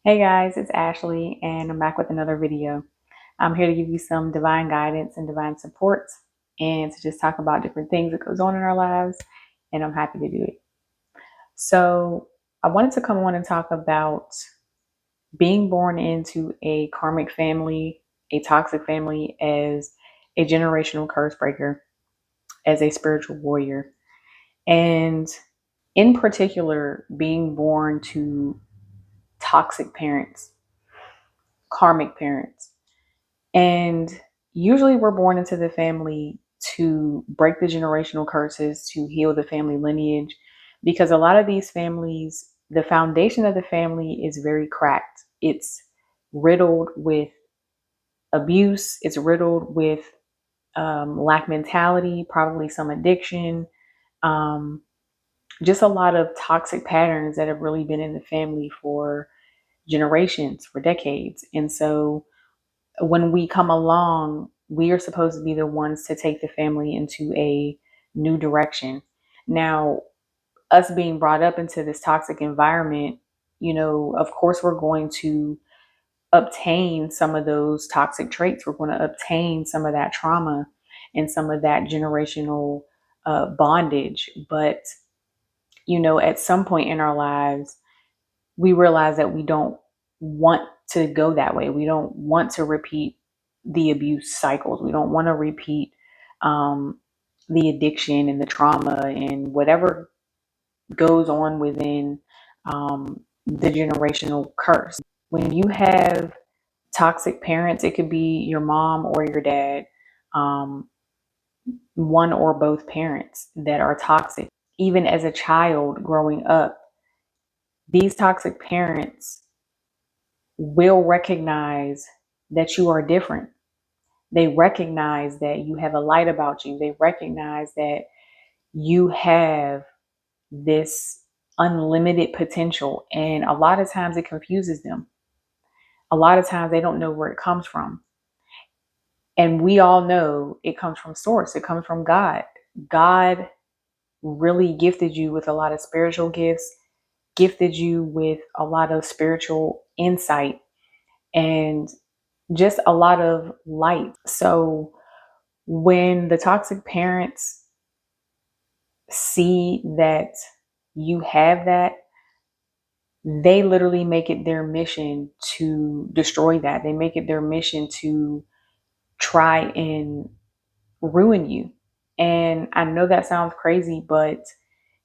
Hey guys, it's Ashley and I'm back with another video. I'm here to give you some divine guidance and divine support and to just talk about different things that goes on in our lives, and I'm happy to do it. So, I wanted to come on and talk about being born into a karmic family, a toxic family, as a generational curse breaker, as a spiritual warrior, and in particular being born to toxic parents, karmic parents. And usually we're born into the family to break the generational curses, to heal the family lineage, because a lot of these families, the foundation of the family is very cracked. It's riddled with abuse, it's riddled with lack mentality, probably some addiction, um, just a lot of toxic patterns that have really been in the family for generations, for decades. And so when we come along, we are supposed to be the ones to take the family into a new direction. Now, us being brought up into this toxic environment, of course, we're going to obtain some of those toxic traits. We're going to obtain some of that trauma and some of that generational bondage. But, at some point in our lives, we realize that we don't want to go that way. We don't want to repeat the abuse cycles. We don't want to repeat um, the addiction and the trauma and whatever goes on within the generational curse. When you have toxic parents, it could be your mom or your dad, um, one or both parents that are toxic. Even as a child growing up, these toxic parents will recognize that you are different. They recognize that you have a light about you. They recognize that you have this unlimited potential. And a lot of times it confuses them. A lot of times they don't know where it comes from. And we all know it comes from source, it comes from God. God really gifted you with a lot of spiritual gifts, gifted you with a lot of spiritual insight, and just a lot of light. So when the toxic parents see that you have that, they literally make it their mission to destroy that. They make it their mission to try and ruin you. And I know that sounds crazy, but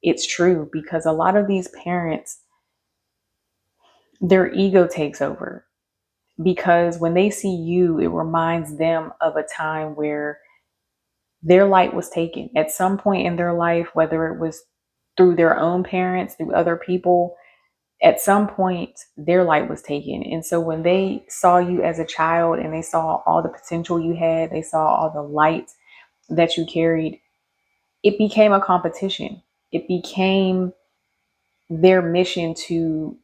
it's true, because a lot of these parents, their ego takes over, because when they see you, it reminds them of a time where their light was taken at some point in their life, whether it was through their own parents, through other people. At some point, their light was taken. And so when they saw you as a child and they saw all the potential you had, they saw all the light that you carried, it became a competition. It became their mission to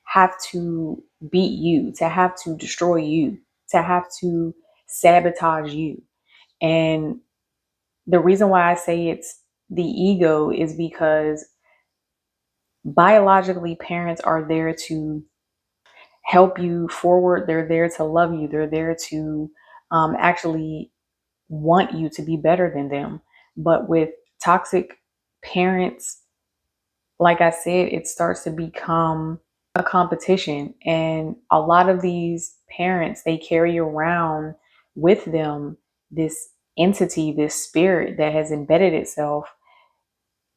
have to beat you, to have to destroy you, to have to sabotage you. And the reason why I say it's the ego is because biologically, parents are there to help you forward. They're there to love you. They're there to actually want you to be better than them. But with toxic parents, like I said, it starts to become a competition. And a lot of these parents, they carry around with them this entity, this spirit that has embedded itself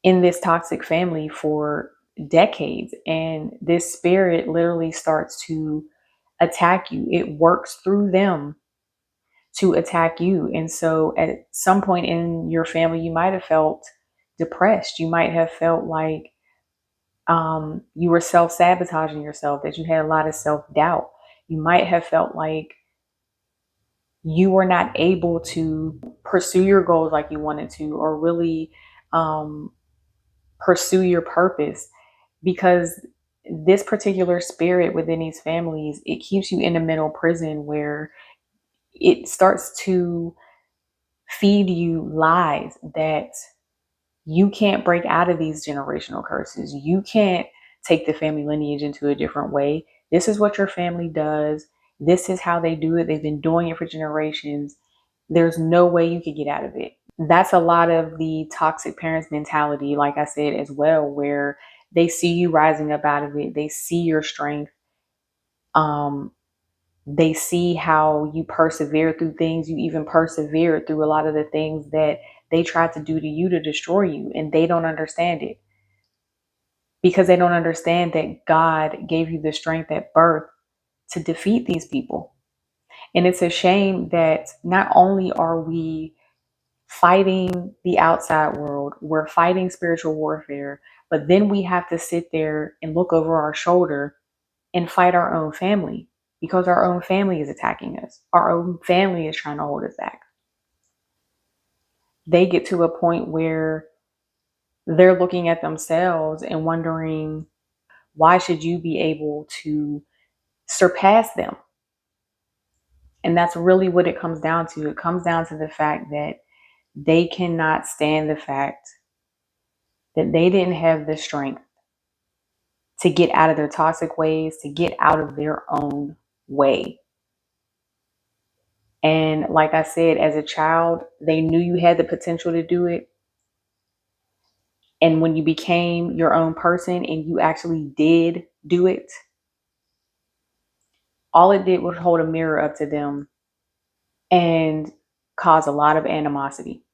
in this toxic family for decades. And this spirit literally starts to attack you. It works through them to attack you. And so at some point in your family, you might have felt depressed. You might have felt like you were self sabotaging yourself, that you had a lot of self doubt. You might have felt like you were not able to pursue your goals like you wanted to, or really um, pursue your purpose, because this particular spirit within these families, it keeps you in a mental prison where it starts to feed you lies that you can't break out of these generational curses. You can't take the family lineage into a different way, This is what your family does. This is how they do it. They've been doing it for generations. There's no way you could get out of it. That's a lot of the toxic parents mentality, like I said, as well, where they see you rising up out of it. They see your strength. Um, they see how you persevere through things. You even persevered through a lot of the things that they tried to do to you to destroy you, and they don't understand it because they don't understand that God gave you the strength at birth to defeat these people. And it's a shame that not only are we fighting the outside world, we're fighting spiritual warfare, but then we have to sit there and look over our shoulder and fight our own family because our own family is attacking us. Our own family is trying to hold us back. They get to a point where they're looking at themselves and wondering, why should you be able to surpass them? And that's really what it comes down to. It comes down to the fact that they cannot stand the fact that they didn't have the strength to get out of their toxic ways, to get out of their own way. And like I said, as a child, they knew you had the potential to do it. And when you became your own person and you actually did do it, all it did was hold a mirror up to them and cause a lot of animosity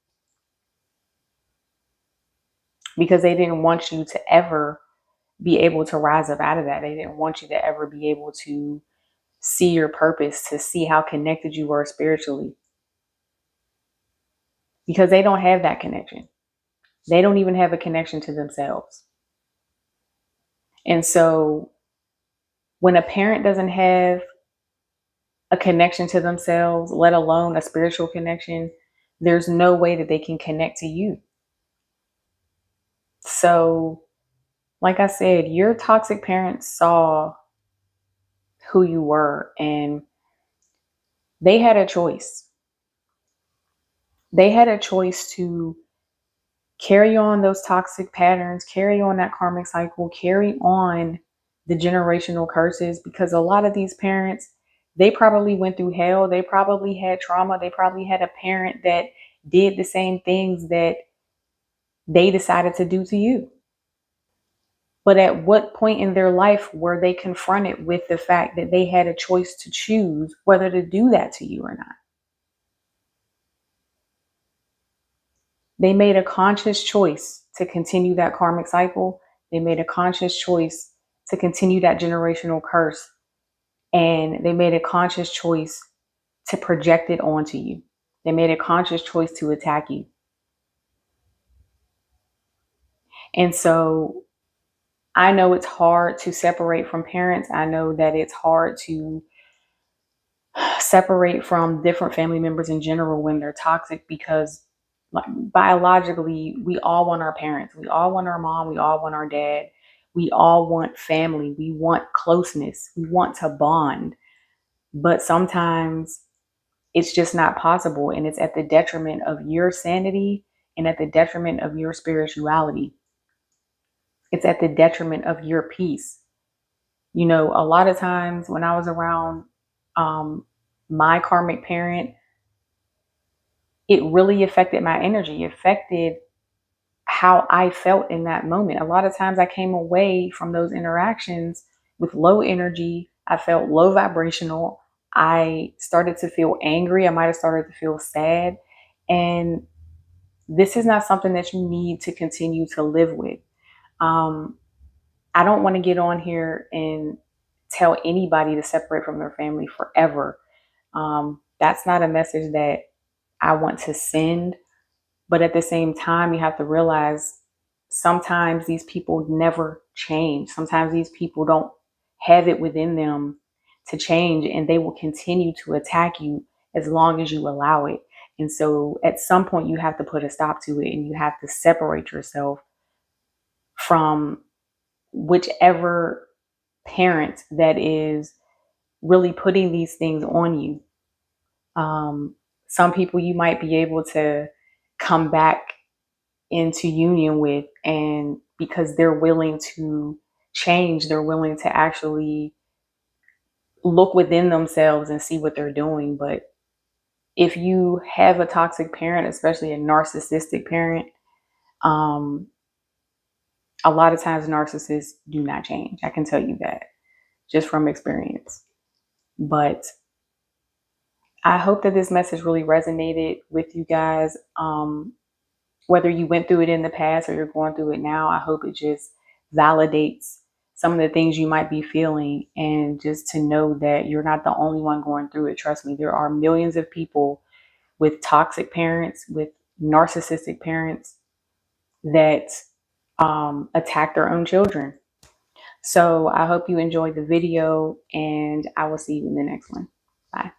because they didn't want you to ever be able to rise up out of that. They didn't want you to ever be able to see your purpose, to see how connected you were spiritually, because they don't have that connection. They don't even have a connection to themselves. And so when a parent doesn't have a connection to themselves, let alone a spiritual connection, there's no way that they can connect to you. So, like I said, your toxic parents saw who you were and they had a choice. They had a choice to carry on those toxic patterns, carry on that karmic cycle, carry on the generational curses, because a lot of these parents, they probably went through hell. They probably had trauma. They probably had a parent that did the same things that they decided to do to you. But at what point in their life were they confronted with the fact that they had a choice to choose whether to do that to you or not? They made a conscious choice to continue that karmic cycle. They made a conscious choice to continue that generational curse. And they made a conscious choice to project it onto you. They made a conscious choice to attack you. And so I know it's hard to separate from parents. I know that it's hard to separate from different family members in general when they're toxic, because like, biologically, we all want our parents. We all want our mom. We all want our dad. We all want family. We want closeness. We want to bond. But sometimes it's just not possible. And it's at the detriment of your sanity and at the detriment of your spirituality. It's at the detriment of your peace. You know, a lot of times when I was around my karmic parent, it really affected my energy, affected how I felt in that moment. A lot of times I came away from those interactions with low energy. I felt low vibrational. I started to feel angry. I might have started to feel sad. And this is not something that you need to continue to live with. I don't want to get on here and tell anybody to separate from their family forever. That's not a message that I want to send. But at the same time, you have to realize sometimes these people never change. Sometimes these people don't have it within them to change, and they will continue to attack you as long as you allow it. And so at some point, you have to put a stop to it and you have to separate yourself from whichever parent that is really putting these things on you. Some people you might be able to come back into union with, and because they're willing to change, they're willing to actually look within themselves and see what they're doing. But if you have a toxic parent, especially a narcissistic parent, um, a lot of times narcissists do not change. I can tell you that just from experience. But I hope that this message really resonated with you guys. Whether you went through it in the past or you're going through it now, I hope it just validates some of the things you might be feeling, and just to know that you're not the only one going through it. Trust me, there are millions of people with toxic parents, with narcissistic parents that attack their own children. So I hope you enjoyed the video, and I will see you in the next one. Bye.